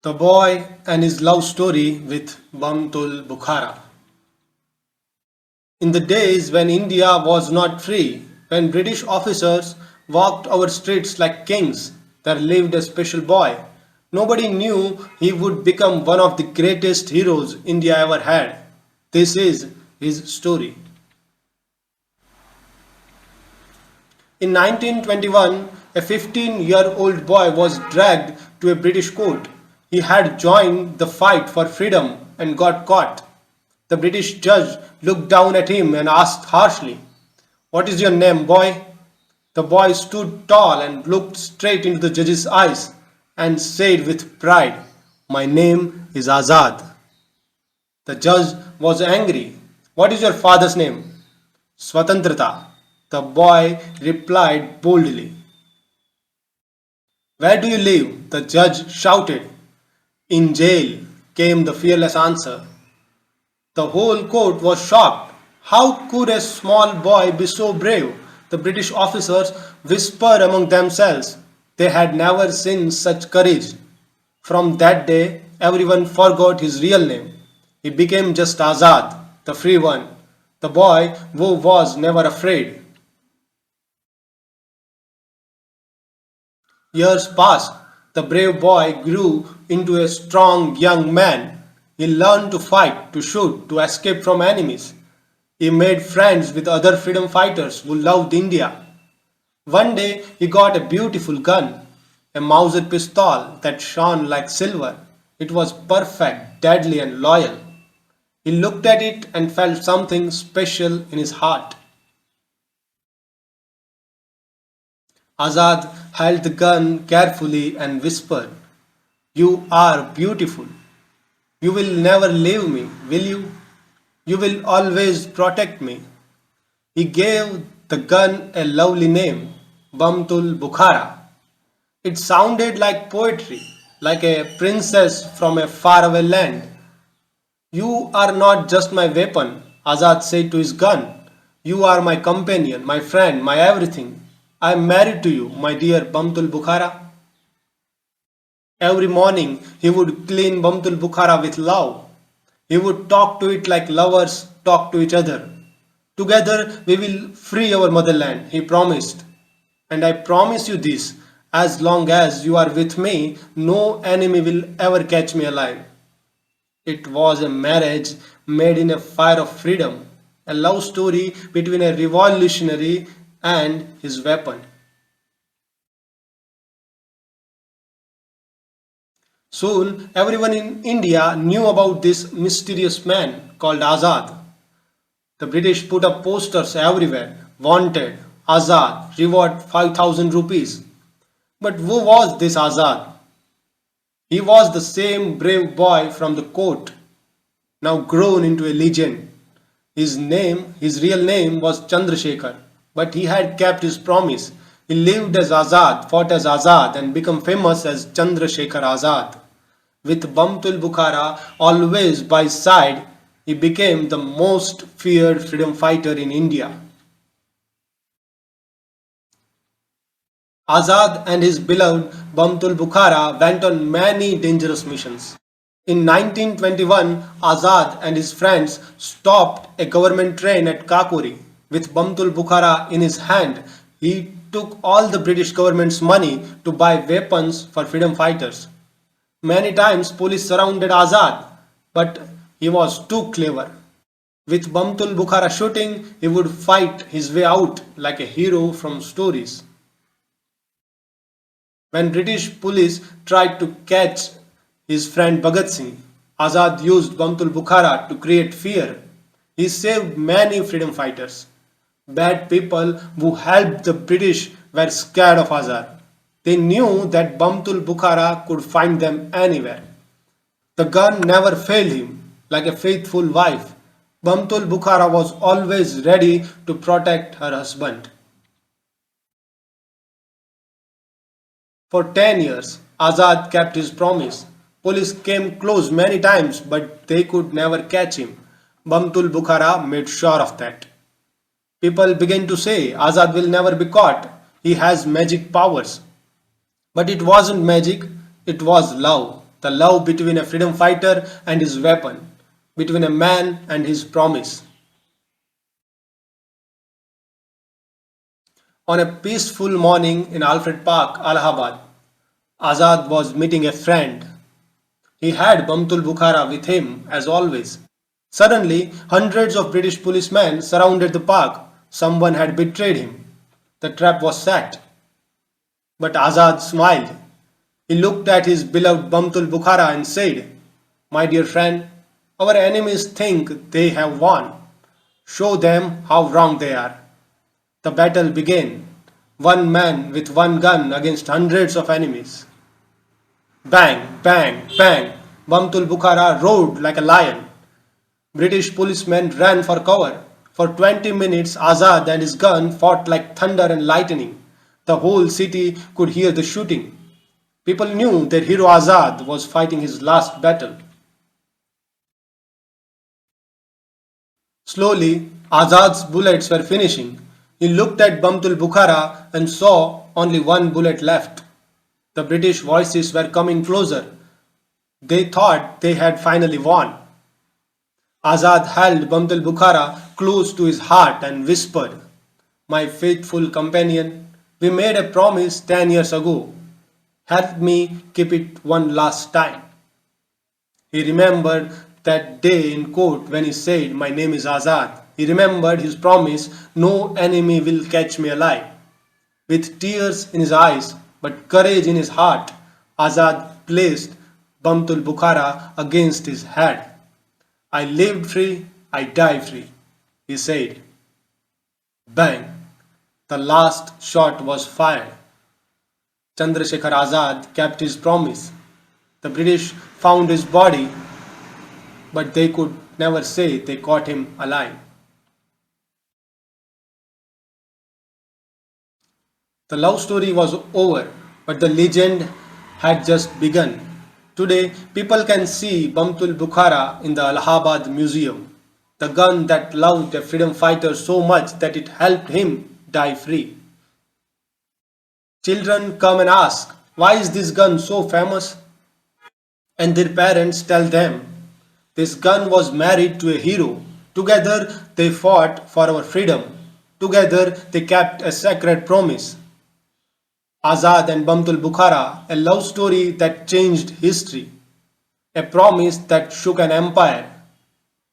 The Boy and His Love Story with Bamtul Bukhara. In the days when India was not free, when British officers walked our streets like kings, there lived a special boy. Nobody knew he would become one of the greatest heroes India ever had. This is his story. In 1921, a 15-year-old boy was dragged to a British court. He had joined the fight for freedom and got caught. The British judge looked down at him and asked harshly, "What is your name, boy?" The boy stood tall and looked straight into the judge's eyes and said with pride, "My name is Azad." The judge was angry. "What is your father's name?" "Swatantrata," the boy replied boldly. "Where do you live?" the judge shouted. "In jail," came the fearless answer. The whole court was shocked. How could a small boy be so brave? The British officers whispered among themselves. They had never seen such courage. From that day, everyone forgot his real name. He became just Azad, the free one, the boy who was never afraid. Years passed. The brave boy grew into a strong young man. He learned to fight, to shoot, to escape from enemies. He made friends with other freedom fighters who loved India. One day he got a beautiful gun, a Mauser pistol that shone like silver. It was perfect, deadly, and loyal. He looked at it and felt something special in his heart. Azad held the gun carefully and whispered, "You are beautiful. You will never leave me, will you? You will always protect me." He gave the gun a lovely name, Bamtul Bukhara. It sounded like poetry, like a princess from a faraway land. "You are not just my weapon," Azad said to his gun. "You are my companion, my friend, my everything. I am married to you, my dear Bamtul Bukhara." Every morning he would clean Bamtul Bukhara with love. He would talk to it like lovers talk to each other. "Together we will free our motherland," he promised. "And I promise you this, as long as you are with me, no enemy will ever catch me alive." It was a marriage made in a fire of freedom, a love story between a revolutionary and his weapon. Soon, everyone in India knew about this mysterious man called Azad. The British put up posters everywhere: "Wanted, Azad, reward 5,000 rupees." But who was this Azad? He was the same brave boy from the court, now grown into a legend. His real name was Chandrasekhar, but he had kept his promise. He lived as Azad, fought as Azad, and became famous as Chandrasekhar Azad. With Bamtul Bukhara always by his side, he became the most feared freedom fighter in India. Azad and his beloved Bamtul Bukhara went on many dangerous missions. In 1921, Azad and his friends stopped a government train at Kakuri. With Bamtul Bukhara in his hand, he took all the British government's money to buy weapons for freedom fighters. Many times police surrounded Azad, but he was too clever. With Bamtul Bukhara shooting, he would fight his way out like a hero from stories. When British police tried to catch his friend Bhagat Singh, Azad used Bamtul Bukhara to create fear. He saved many freedom fighters. Bad people who helped the British were scared of Azad. They knew that Bamtul Bukhara could find them anywhere. The gun never failed him. Like a faithful wife, Bamtul Bukhara was always ready to protect her husband. For 10 years, Azad kept his promise. Police came close many times, but they could never catch him. Bamtul Bukhara made sure of that. People began to say Azad will never be caught. He has magic powers. But it wasn't magic, it was love. The love between a freedom fighter and his weapon, between a man and his promise. On a peaceful morning in Alfred Park, Allahabad, Azad was meeting a friend. He had Bamtul Bukhara with him, as always. Suddenly, hundreds of British policemen surrounded the park. Someone had betrayed him. The trap was set. But Azad smiled. He looked at his beloved Bamtul Bukhara and said, "My dear friend, our enemies think they have won. Show them how wrong they are." The battle began. One man with one gun against hundreds of enemies. Bang, bang, bang. Bamtul Bukhara roared like a lion. British policemen ran for cover. For 20 minutes, Azad and his gun fought like thunder and lightning. The whole city could hear the shooting. People knew their hero Azad was fighting his last battle. Slowly, Azad's bullets were finishing. He looked at Bamtul Bukhara and saw only one bullet left. The British voices were coming closer. They thought they had finally won. Azad held Bamtul Bukhara close to his heart and whispered, "My faithful companion, we made a promise 10 years ago. Help me keep it one last time." He remembered that day in court when he said, "My name is Azad." He remembered his promise, "No enemy will catch me alive." With tears in his eyes but courage in his heart, Azad placed Bamtul Bukhara against his head. "I lived free, I die free," he said. Bang! The last shot was fired. Chandrasekhar Azad kept his promise. The British found his body, but they could never say they caught him alive. The love story was over, but the legend had just begun. Today, people can see Bamtul Bukhara in the Allahabad Museum, the gun that loved a freedom fighter so much that it helped him die free. Children come and ask, "Why is this gun so famous?" And their parents tell them, "This gun was married to a hero. Together they fought for our freedom. Together they kept a sacred promise." Azad and Bamtul Bukhara, a love story that changed history, a promise that shook an empire,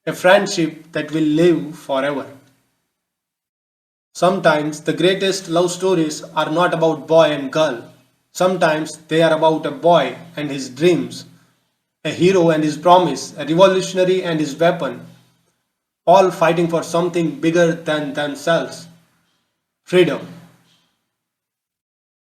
a friendship that will live forever. Sometimes the greatest love stories are not about boy and girl. Sometimes they are about a boy and his dreams, a hero and his promise, a revolutionary and his weapon, all fighting for something bigger than themselves: freedom.